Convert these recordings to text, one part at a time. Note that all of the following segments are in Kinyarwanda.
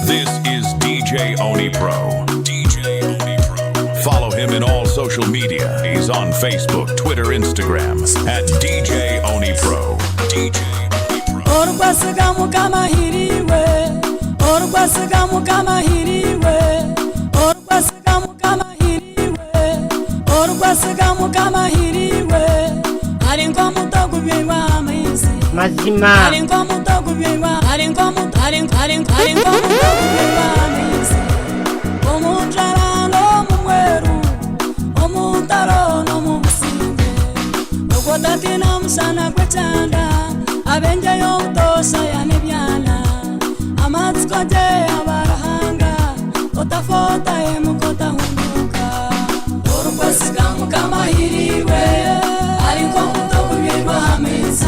This is DJ Oni Pro. Follow him in all social media. He's on Facebook, Twitter, Instagram at DJ Oni Pro. DJ Oni Pro. Orubasigamu kama hiriwe. Orubasigamu kama hiriwe. Orubasigamu kama hiriwe. Orubasigamu kama hiriwe. Arinko mutogu biwa amaizi. Mazima. Arinko mutogu biwa. Arinko mutogu biwa amaizi. Omutarano mumweru. Omutarano mumusinge. Okotatina musana kwechanda. Abenje yotosha ya nebyana. Amatskoje abarahanga. Otafota emukota hunduka. Orubasigamu kama hiriwe. Arinko mutogu biwa amaizi.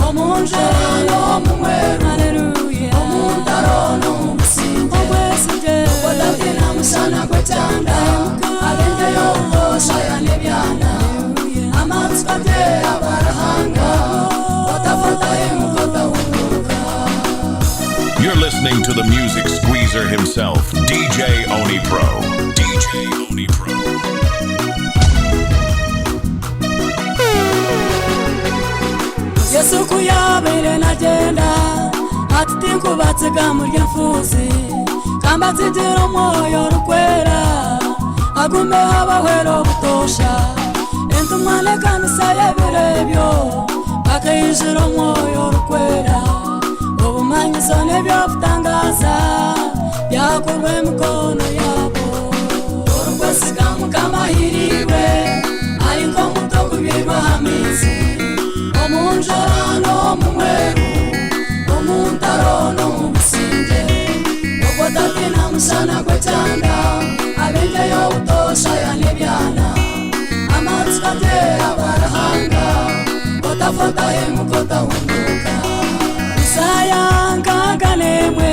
Omutarano mumweru. Hallelujah. Omutarano mumusinge. Okotatina musana kwechanda. Abenje yotosha ya nebyana. Amatskoje abarahanga. You're listening to the music squeezer himself, DJ Oni Pro. DJ Oni Pro. Yesu kuyabere najenda atitinku batsiga muri mfuzi kamba titiro moyo rukwera agume abahwero butosha entumane kanisa yebirebyo akayishiro moyo rukwera obumanyiso nebyo butangaza byakorwe mikono yabo orubasigamu kama hiriwe ariko mutogu birwa hamizi omunjarano mumweru omuntarono mubusinge okotatina musana kwechanda abenje yobutosha ya nebyana amatsikate abarahanga otafota emukota hunduka Isaya ngagalemwe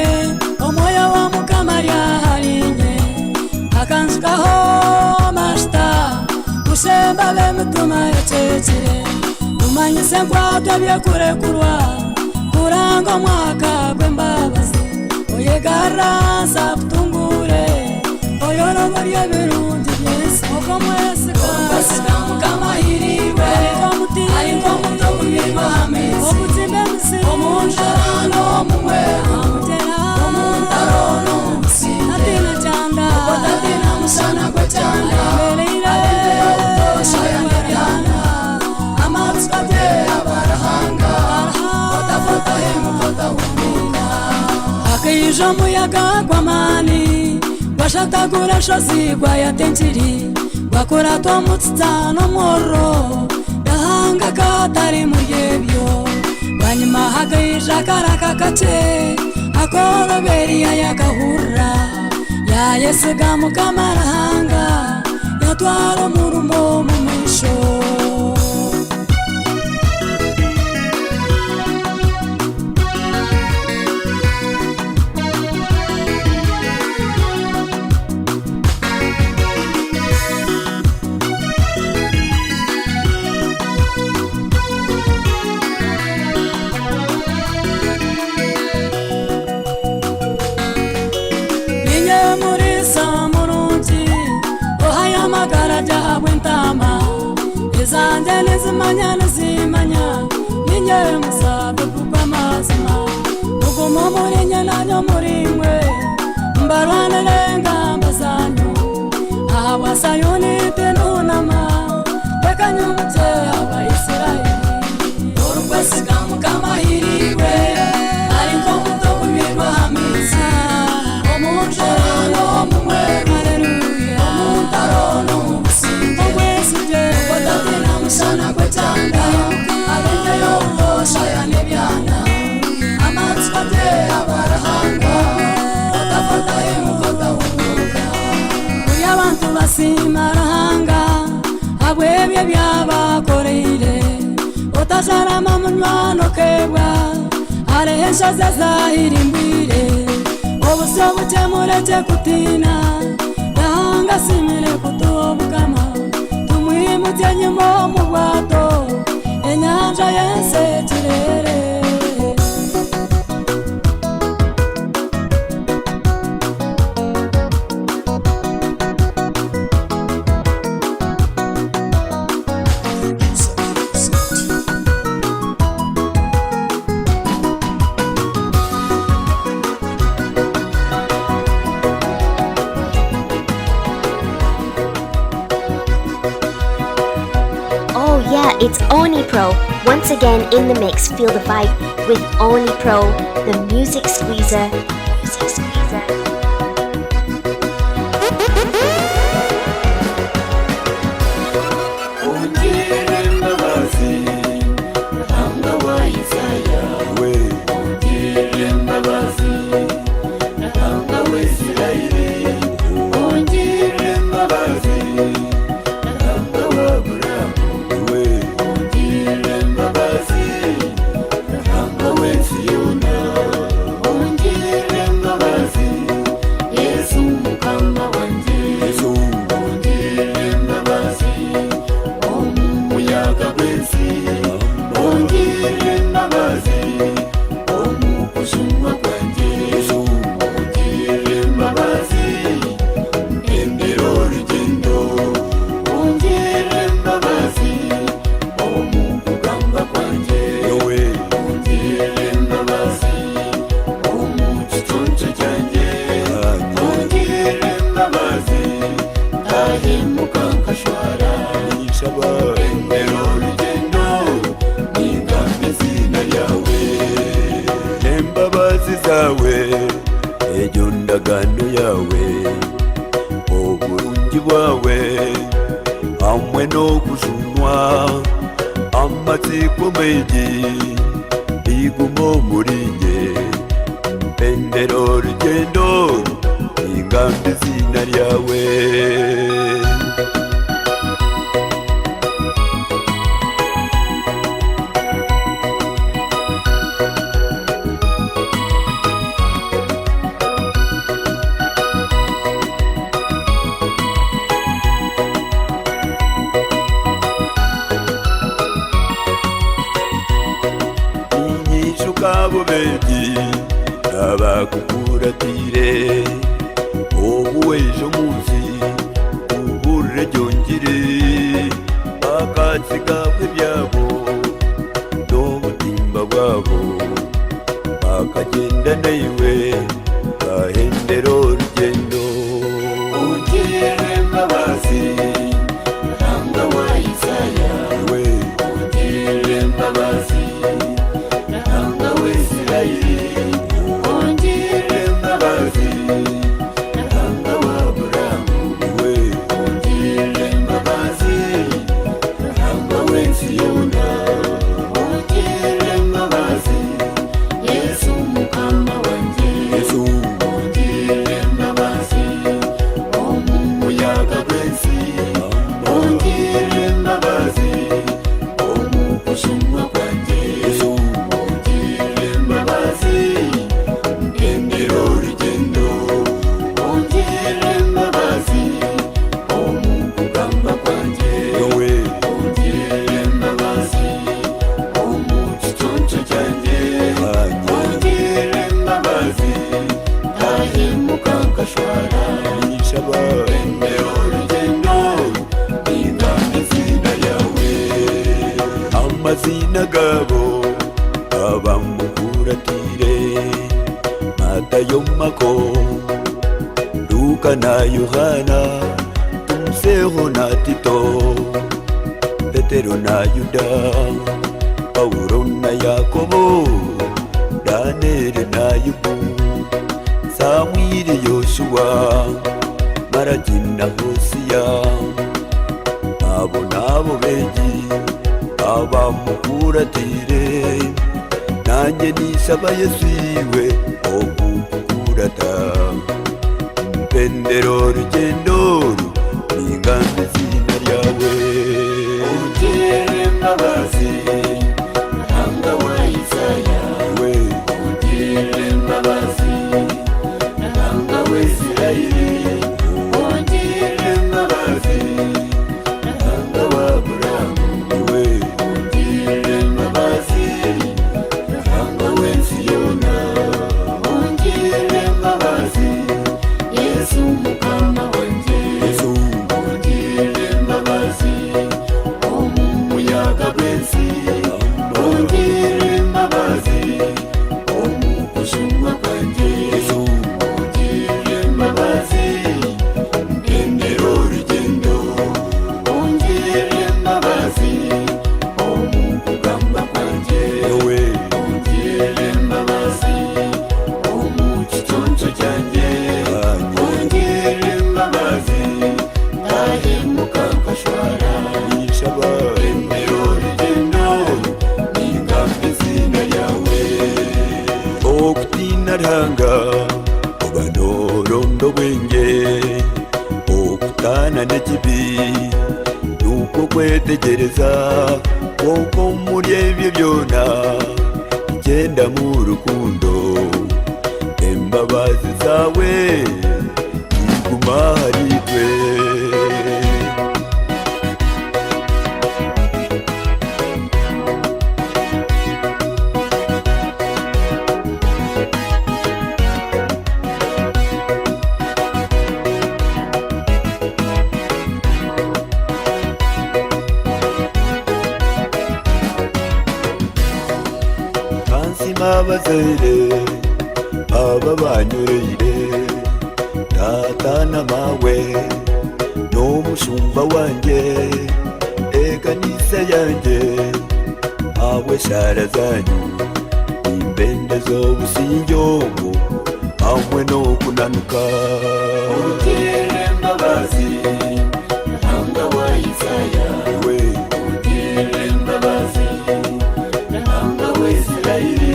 omoyo wa mukamarya harinye akanzukaho mashita kushemba bemutuma ececire umanyise ngwatwa byekurekurwa kuranga mwaka gwembabazi oyegaraza butungure oyorobo ryebirundi byese oko mwese kasigamu kama hiriwe ariko mutogu birwa hamizi obutime musi omunjarano mumweru omuntarono mubusinge atina chanda okotatina musana kwechanda abenje yobutosha ya nebyana amatsikate abarahanga otafota emukota hunduka akayija muyaga gwamani gwashatagura shozi gwayatenchiri gwakora twamutsitsano moro yahanga katari muryebyo banyuma hakayija karaka kace akoroberiya yakahurra yayesiga mukamarahanga yatwara murumo mumisho Zanje nizimanya nizimanya ninye musabe kugwa mazima ugumo muri nyanyo muri mwe mbarwana lenga mbazanyo awa sayoni tenunama yakanyumte aba Israeli orubasigamu kama hiriwe ariko mutogu birwa hamizi omunjarano mumweru haleluya omuntarono mubusinge okotatina musana kwechanda abenje yobutosha ya nebyana amatsikate abarahanga otafota emukota hunduka uyo abantu basimarahanga habwebyo byabakoreire otajarama munywano kebwa hariho enshozi zahirimbwire obusyo buke mureke kutina yahanga simire kutobukama tumwimutye nyuma mu bwato enyanja yense kirere it's Oni Pro, once again in the mix. Feel the vibe with Oni Pro, the music squeezer. Music squeezer. sinaranga obanorondo bwenge okutana n'ekibi nuko kwetegereza koko muri ebyo byona igenda mu rukundo embabazi zawe iguma hari twe. Abazere aba banyureire tata na mawe n'umushumba wanjye ekanisa yanjye awe shara zanyu imbende z'obusinjongo hamwe no kunanuka ugire mbabazi nanga wa Isaya we ugire mbabazi nanga wa Israeli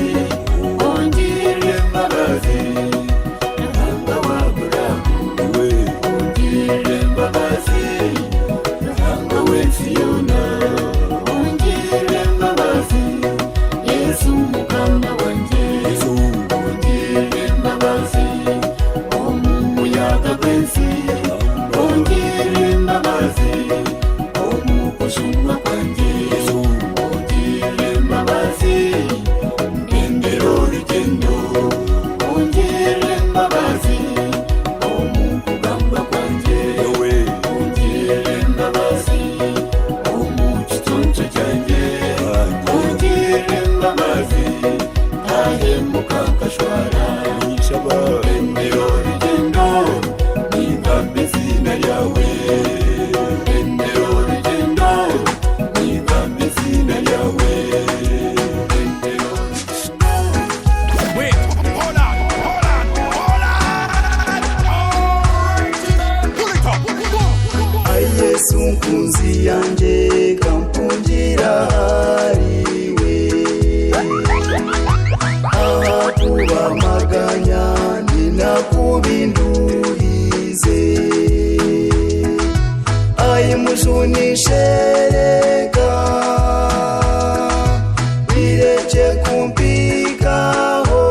Sunkunzi yanje kampungira hariwe kuba maganya ninakubinduhize ayimushunishereka bireke kumpikaho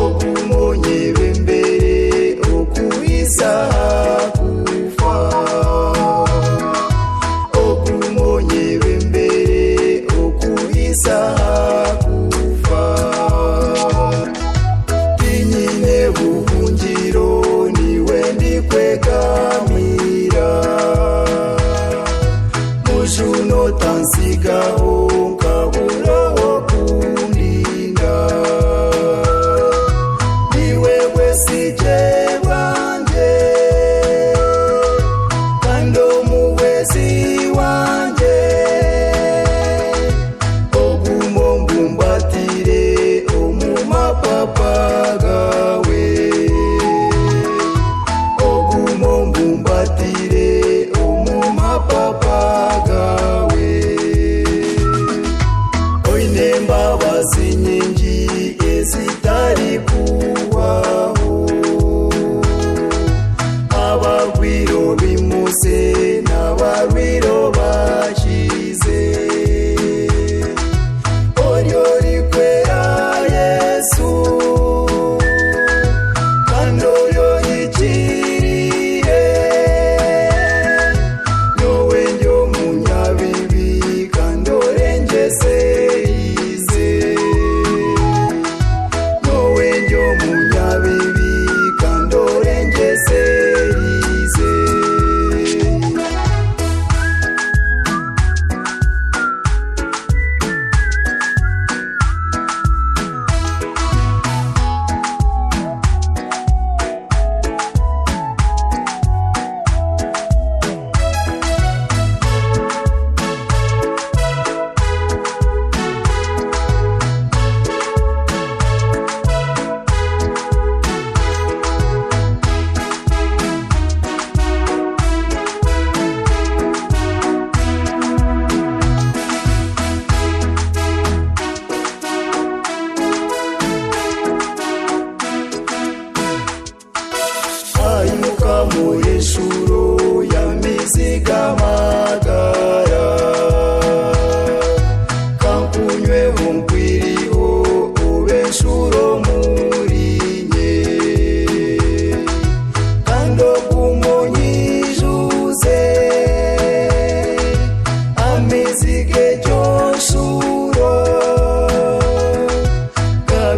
okumonye bembere okuisa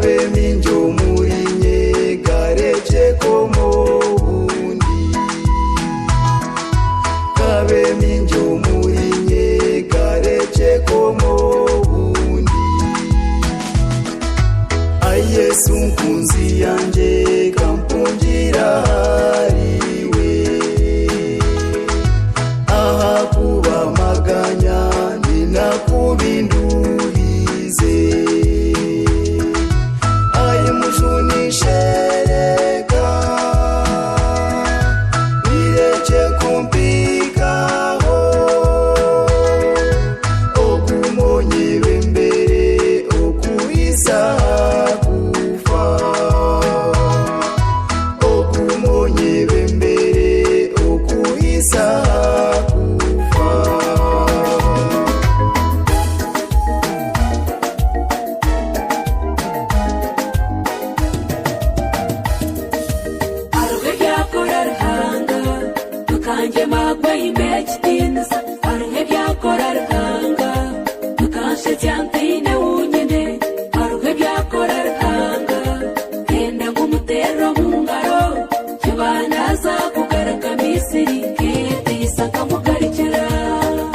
kabe minjo murinye gareche komo undi kabe minjo murinye gareche komo undi ayesu mkunzi yanje kampunjira hariwe aha kuba maganya ninakubindulize ayimushunishereka nireche kumpikaho okumonyebe mbere okuisa kufa okumonyebe mbere okuisa kufa aruhe byakora ruhanga tukanje magwe imekitiniza aruhe byakora ruhanga tukanshe cyantine wunyine aruhe byakora ruhanga kenda ngumutero mu ngaro kibanaza kugaraka misiri kete isaka mugarikira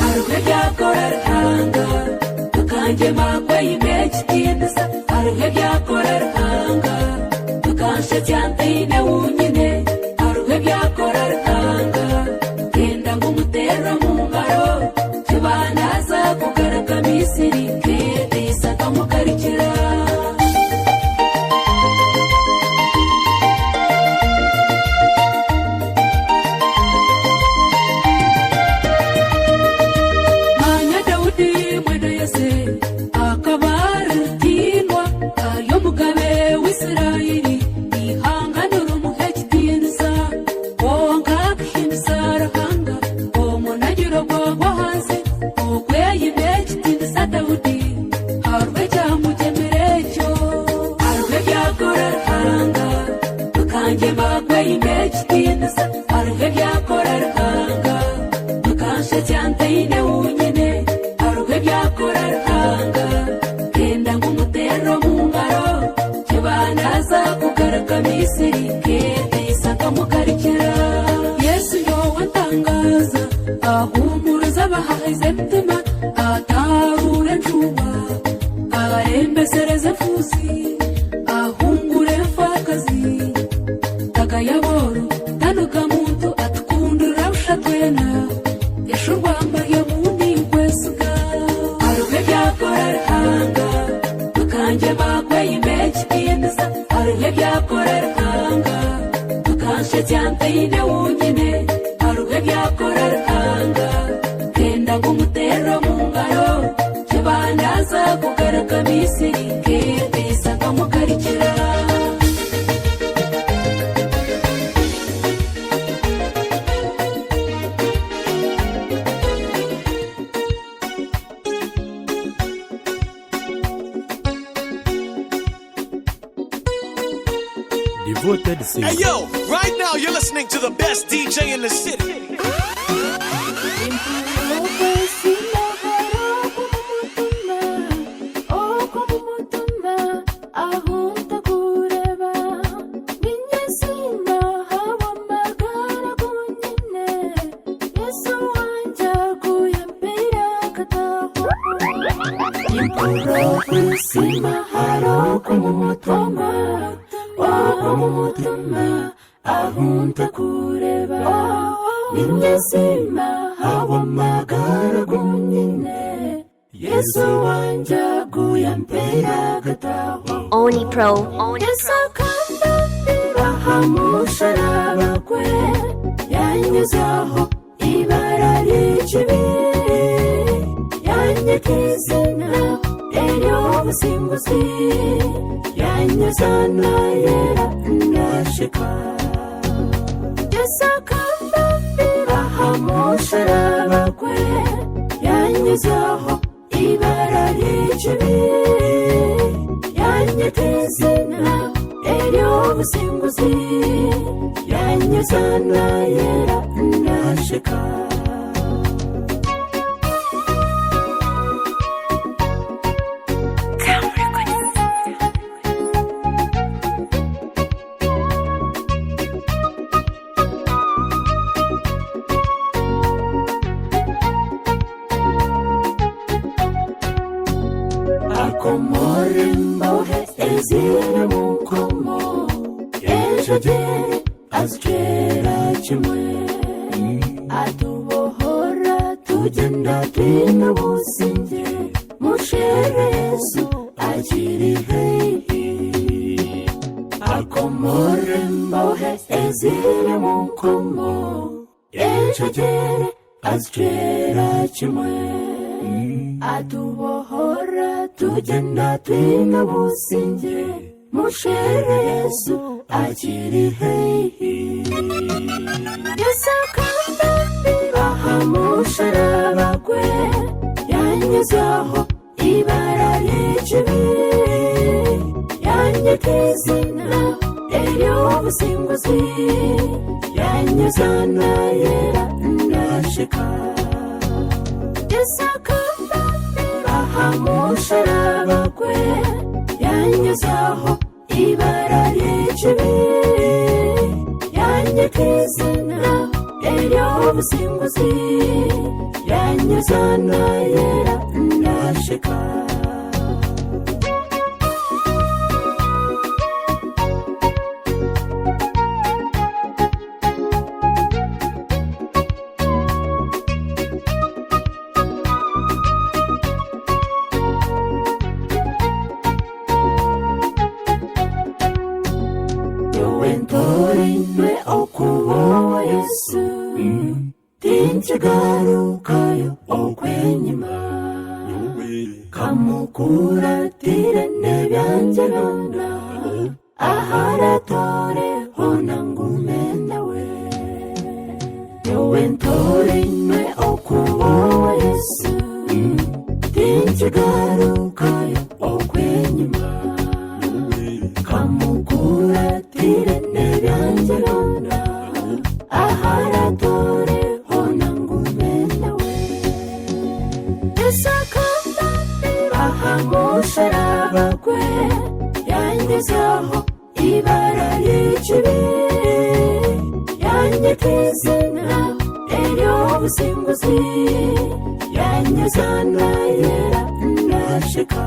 aruhe byakora ruhanga tukanje magwe imekitiniza aruhe byakora ruhanga tukanshe cyantine wunyine aruhe byakora ruhanga kenda ngumutero mu ngaro kibanaza kugaraka misiri kete isaka mugarikira manya dawudi mwene yese akabarutindwa ayo mugabe w'isirayeli ihanganura umuhekitinza ongakhinza ruhanga omunagiro gwagwa hansi ogweye imekitinza dawudi aruhe cyamugemerekyo aruhe byakora ruhanga tukanje magweye imekitinza aruhe byakora ruhanga tukanshe cyantine wunyine aruhe byakora ruhanga kenda ngumutero mu ngaro kibanaza kugaraka misiri kete isaka mugarikira yesu yo watangaza ahumuruza abahahize mutima atarure ncuba abarembesereze mfuzi ahungure mfakazi takayaboro tanuka muntu atukundura ushatwena yashurwambaye mundi kwesuka aruhe byakora ruhanga tukanje magwe imekitiniza aruhe byakora ruhanga tukanshe cyantine wunyine aruhe byakora ruhanga kenda ngumutero mu ngaro kibanaza kugaraka misiri kete isaka mugarikira Devoted singer. Hey yo, right now you're listening to the best DJ in the city. ahunta kureba ninyezima hawa magara gunyine Yesu wanje guyampera gataho Oni Pro. Yesakamba bahamusharaba kwe yanyezaho ibara rikibi yanyekizina eryo busimbuzi yanyezana yera ndashika Yesakamba bahamusharaba kwe yanyezaho ibara rikibi yanyekizina eryo busimbuzi yanyezana yera ndashika ezira mukomo ejagere azjera chimwe atubohora tugenda twina businge mushere Yesu akiri hehi akomore mbohe ezira mukomo ejagere azjera chimwe atubohora tugenda twina businge mushere Yesu akiri hehi Yesu akambira hamusharaba kwe yanyezaho ibara y'ikibi yanyekizina ery'obusinguzi yanyezana yera ndashika Yesu akambira hamusharaba kwe yanyezaho ibara y'ikibi yanyekizina ery'obusinguzi yanyezana yera ndashika Yowentorinwe okuwowa Yesu tinchigarukayo okwenyima kamukuratire nebyanjelona aharatore honangumenawe Yowentorinwe okuwowa Yesu tinchigarukayo okwenyima kamukuratire nebyanjelona aharatore honangumenawe Yesu akambira hamusharaba kwe yanyezaho ibara y'ikibi yanyekizina ery'obusinguzi yanyezana yera ndashika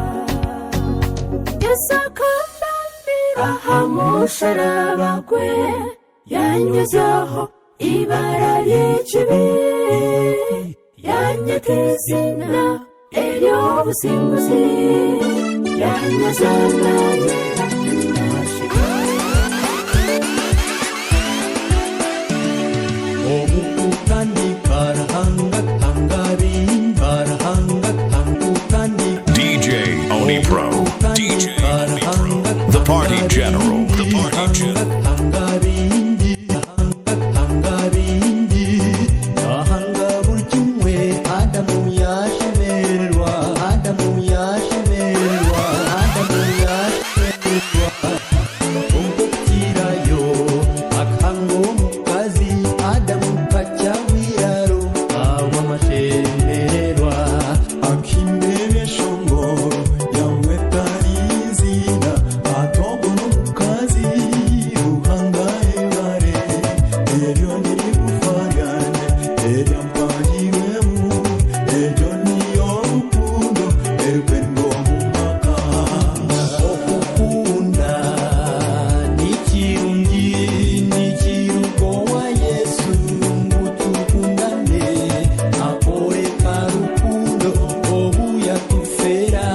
Yesu akambira hamusharaba kwe yanyezaho ibara y'ikibi yanyekizina ery'obusinguzi yanyezana yera ndashika Omukukandi barahanga tangari barahanga tangukandi DJ Oni Pro. DJ Oni Pro. The Party General. The Party General. tangarindi tangarindi ahanga burjumwe adamu yashemerwa adamu yashemerwa adamu yashemerwa umbukirayo akango mukazi adamu kachawiraro awamashemerwa akimbebe shongo yamwe tarizina atobo mukazi uhangaye bare eryo niri kufagane eryo mpagiremu eryo niyo rukundo erwendo mumakanga okukunda nikirungi nikirugo wa Yesu ngutukundane akoreka rukundo obuya tufera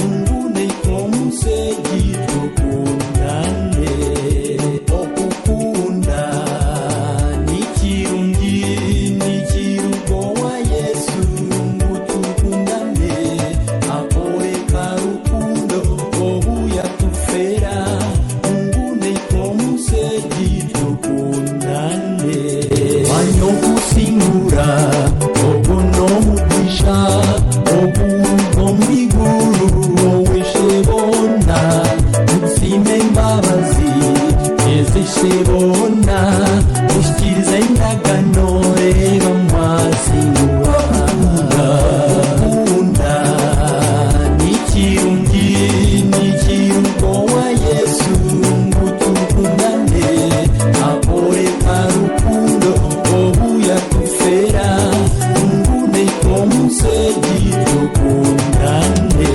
ngune komusegi tukundane okukunda nikirungi nikirugo wa Yesu ngutukundane akoreka rukundo obuya tufera ngune komusegi tukundane wanyokusingura obunomugisha obugomiguru oweshebona usime mbabazi ezeshebona ushikiriza indagano reba mwasingura kunda nikirungi nikirugo wa Yesu ngutukundane akoreka rukundo obuya tufera ngune komusegi tukundane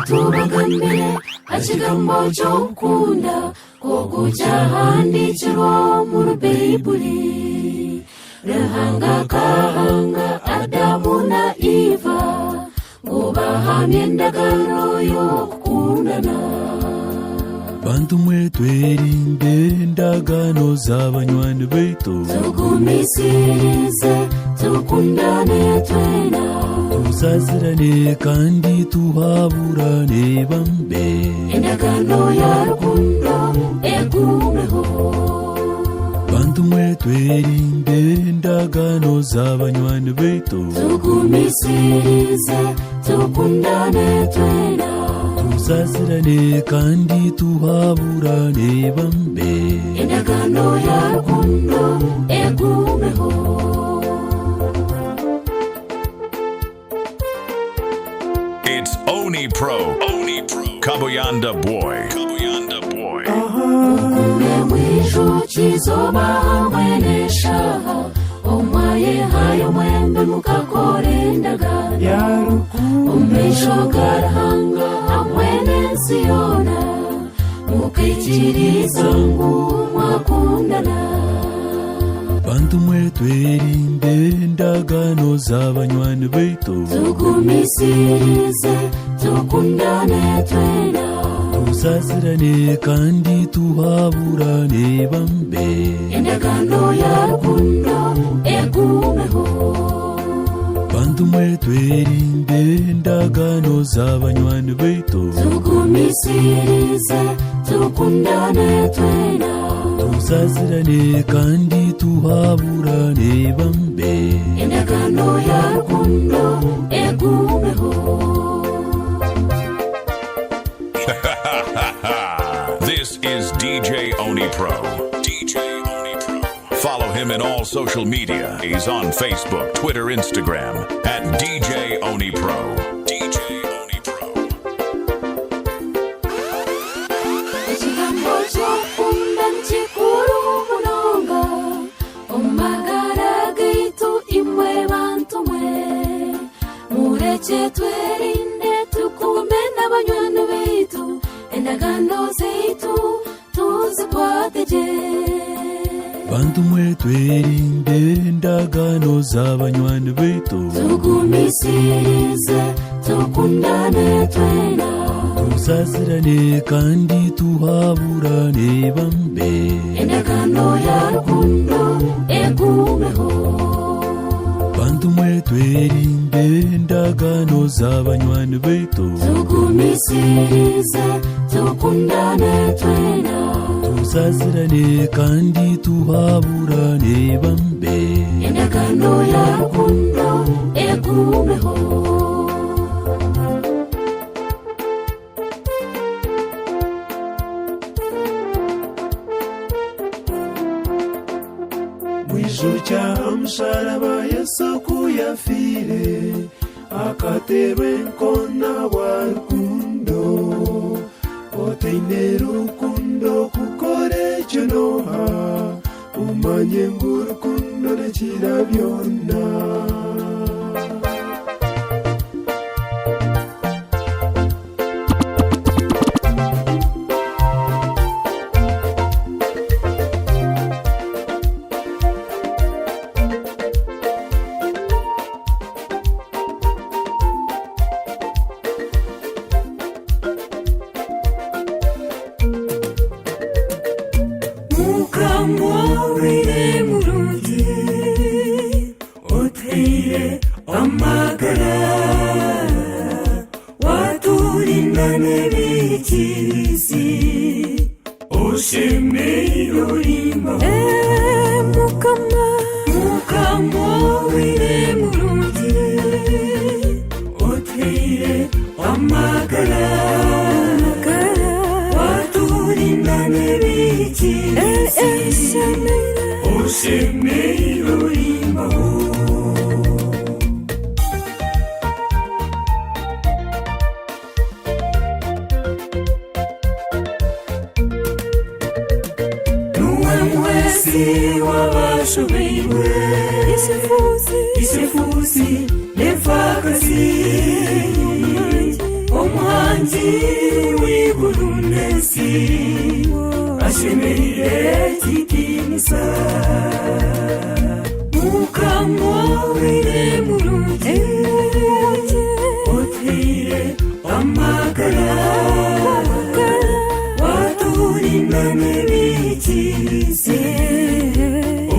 tubagamire ikigambo cyo gukunda ko kucyahandikirwa mu rubeyibuli rahanga kahanga Adamu na Eva ngo bahamye indagano yo gukundana bantu mwe twerinde indagano z'abanywani baitu tugumisirize tukundane twena tuzazirane kandi tuhaburane bambe indagano ya rukundo egumeho bantu mwe twerinde indagano z'abanywani baitu tugumisirize tukundane twena tuzazirane kandi tuhaburane bambe indagano ya rukundo egumeho It's Oni Pro, Kabuyanda Boy. Ukume mwisho chizoba hamwenesha omwaye hayo mwembe mukakorendaga umesho garahanga hamwenesiona mukaichiriza ngu mwakundana bantu mwe twerinde indagano z'abanywani baitu tugumisirize tukundane twena tuzazirane kandi tuhaburane bambe indagano ya rukundo egumeho bantu mwe twerinde indagano z'abanywani baitu tugumisirize tukundane twena tuzazirane kandi tuhaburane bambe indagano ya rukundo egumeho This is DJ Oni Pro. Follow him in all social media. He's on Facebook, Twitter, Instagram at DJ Oni Pro. ikigambo cyo kunda nchikuru munonga omagara gaitu imwe bantu mwe mureke twerinde tukume n'abanywani baitu endagano zaitu tuzikwatege bantu mwe twerinde indagano z'abanywani baitu tugumisirize tukundane twena tuzazirane kandi tuhaburane bambe indagano ya rukundo egumeho bantu mwe twerinde indagano z'abanywani baitu tugumisirize tukundane twena tuzazirane kandi tuhaburane bambe indagano ya rukundo egumeho mwisho cha msalaba Yesu kuyafire akaterwe nkona wa rukundo oteine rukundo kukore chenoha umanye ngu rukundo nekira byonna nebikirisi oshemeirorimo mukama wire murungi oteire amagara waturinda nebikirisi oshemeirorimo wabashobeirwe isifusi nefakasi omuhangi w'igurunesi ashemeire kitinisa mukama wire murungi oteire amagara waturinda nebikirisi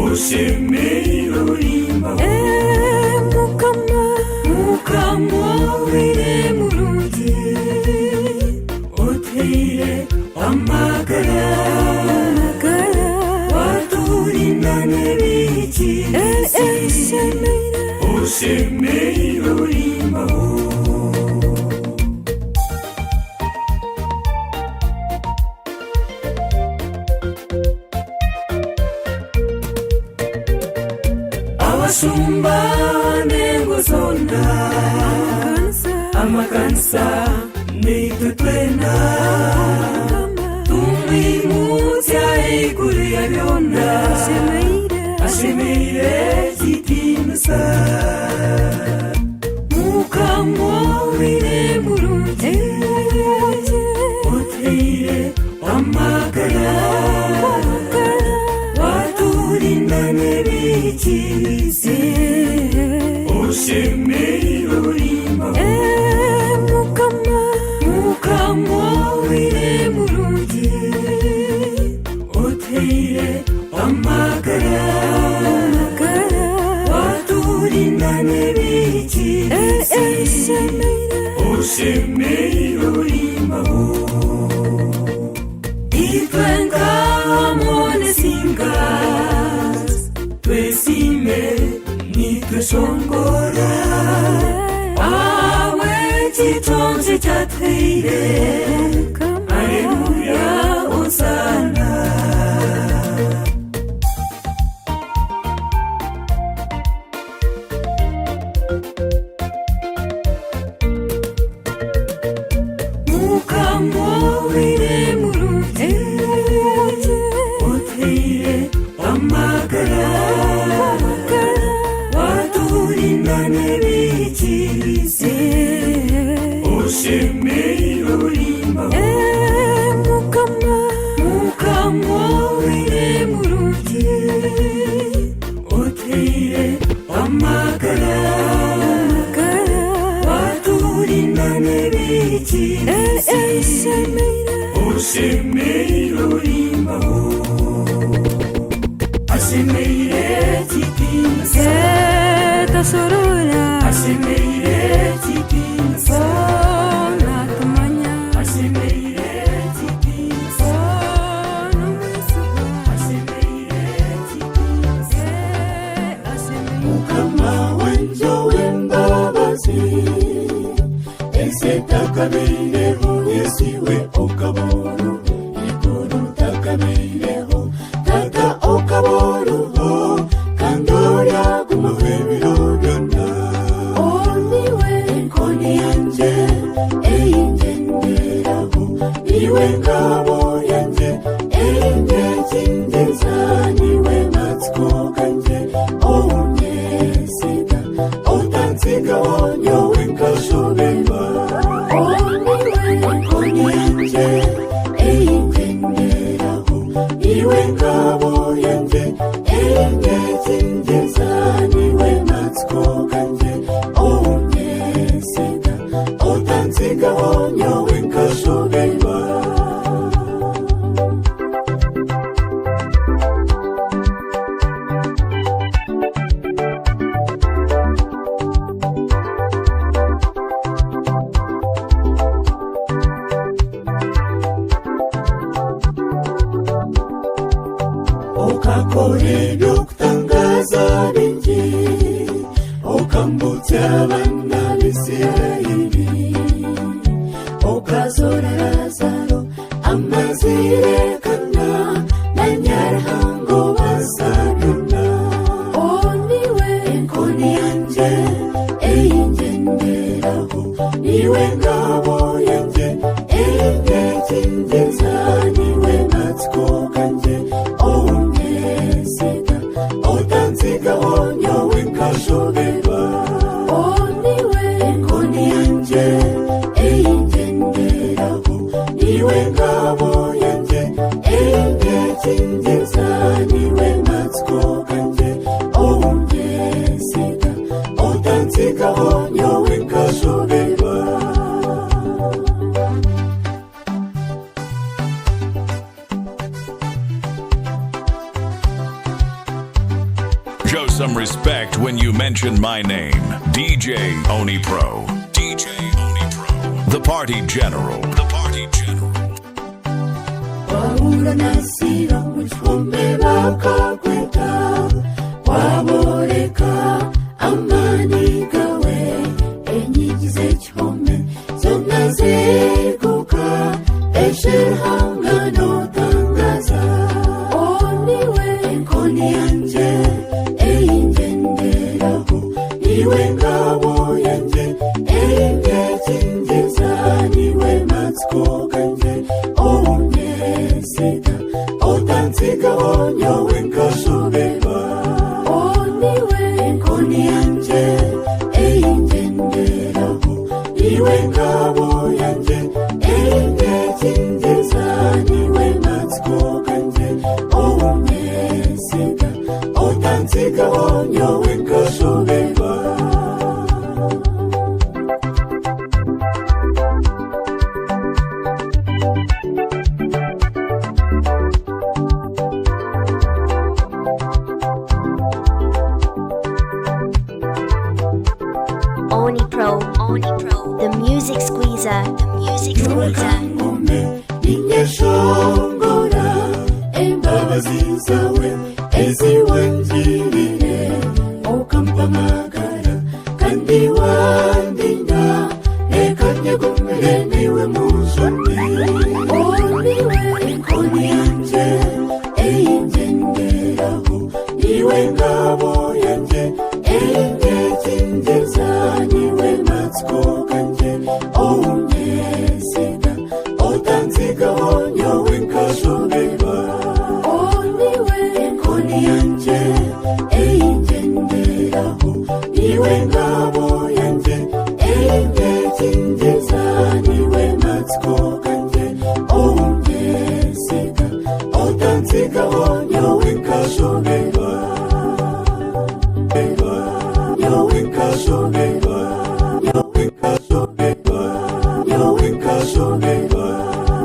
oshemeirorimo mukama wire murungi oteire amagara waturinda nebikirisi oshemeirorimo abashumba n'engozona amakanisa nitutwena tumwimutya iguru ya byona ashemeire kitinisa mukama wire murungi oteire amagara waturinda nebikirisi oshemeirorimo mukama wire murungi oteire amagara waturinda nebikirisi oshemeirorimo itwenga monesinga twesime nitweshongora awe chitonje chateire aleluya osana mukama wire murungi oteire amagara waturinda nebikirisi oshemeirorimo mukama wire murungi oteire amagara waturinda nebikirisi oshemeirorimo ashemeire kitinisa ashemeire kitinisa ashemeire kitinisa mukama wenjo w'embabazi ese takabeireho yesiwe okaboro iguru takabeireho taka okaboroho kandorya kumahebiro byonna oniwe enkoni yanje eyingenderaho niwe ngabo yanje eyinjekingeza niwe matsiko ganje onyesiga otansiga onyowe nkashoberwa oniwe enkoni yanje eyingenderaho niwe ngabo yanje eyinjekingeza niwe matsiko ganje onyesiga otansiga onyowe nkashoberwa abana b'isirayeli ukazora lazaro amazirekana na nyirahango basaruna niwe nkoni yanjye eyingenderaho niwe ngabo yanjye eyintekingiza niwe matsiko kanjye unyesiga utansigaho nyowe nkashoberwa niwe nkoni yanjye eyingenderaho niwe ngabo yanjye eyintekingiza niwe matsiko kanjye unyesiga utansigaho nyowe nkashoberwa. Show some respect when you mention my name, DJ Oni Pro. DJ Oni Pro. The Party General. The Party General. Paula nasira muchombe bakakweta waboreka amani gawe enyigize chome zona zeguka eshirhangano tangaza niwe nkoni yanjye eyingenderaho niwe ngabo yanjye eyintekingiza niwe matsiko kanjye unyesiga utansigaho nyowe nkashoberwa niwe nkoni yanjye eyingenderaho niwe ngabo yanjye eyintekingiza niwe matsiko kanjye unyesiga utansigaho nyowe nkashoberwa. Oni Pro, the music squeezer, the music squeezer. Ninyeshongora embabazi zawe eziwangirire ukampamagara kandi wandinda ekanyegomere niwe muzoni niwe nkoni yanjye eyingenderaho niwe ngabo yanjye eyintekingiza niwe matsiko kanjye unyesiga utansigaho nyowe nkashoberwa niwe nkoni yanjye eyingenderaho niwe ngabo yanjye eyintekingiza niwe matsiko kanjye unyesiga utansigaho nyowe nkashoberwa nyowe nkashoberwa nyowe nkashoberwa nyowe nkashoberwa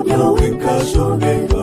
nyowe nkashoberwa.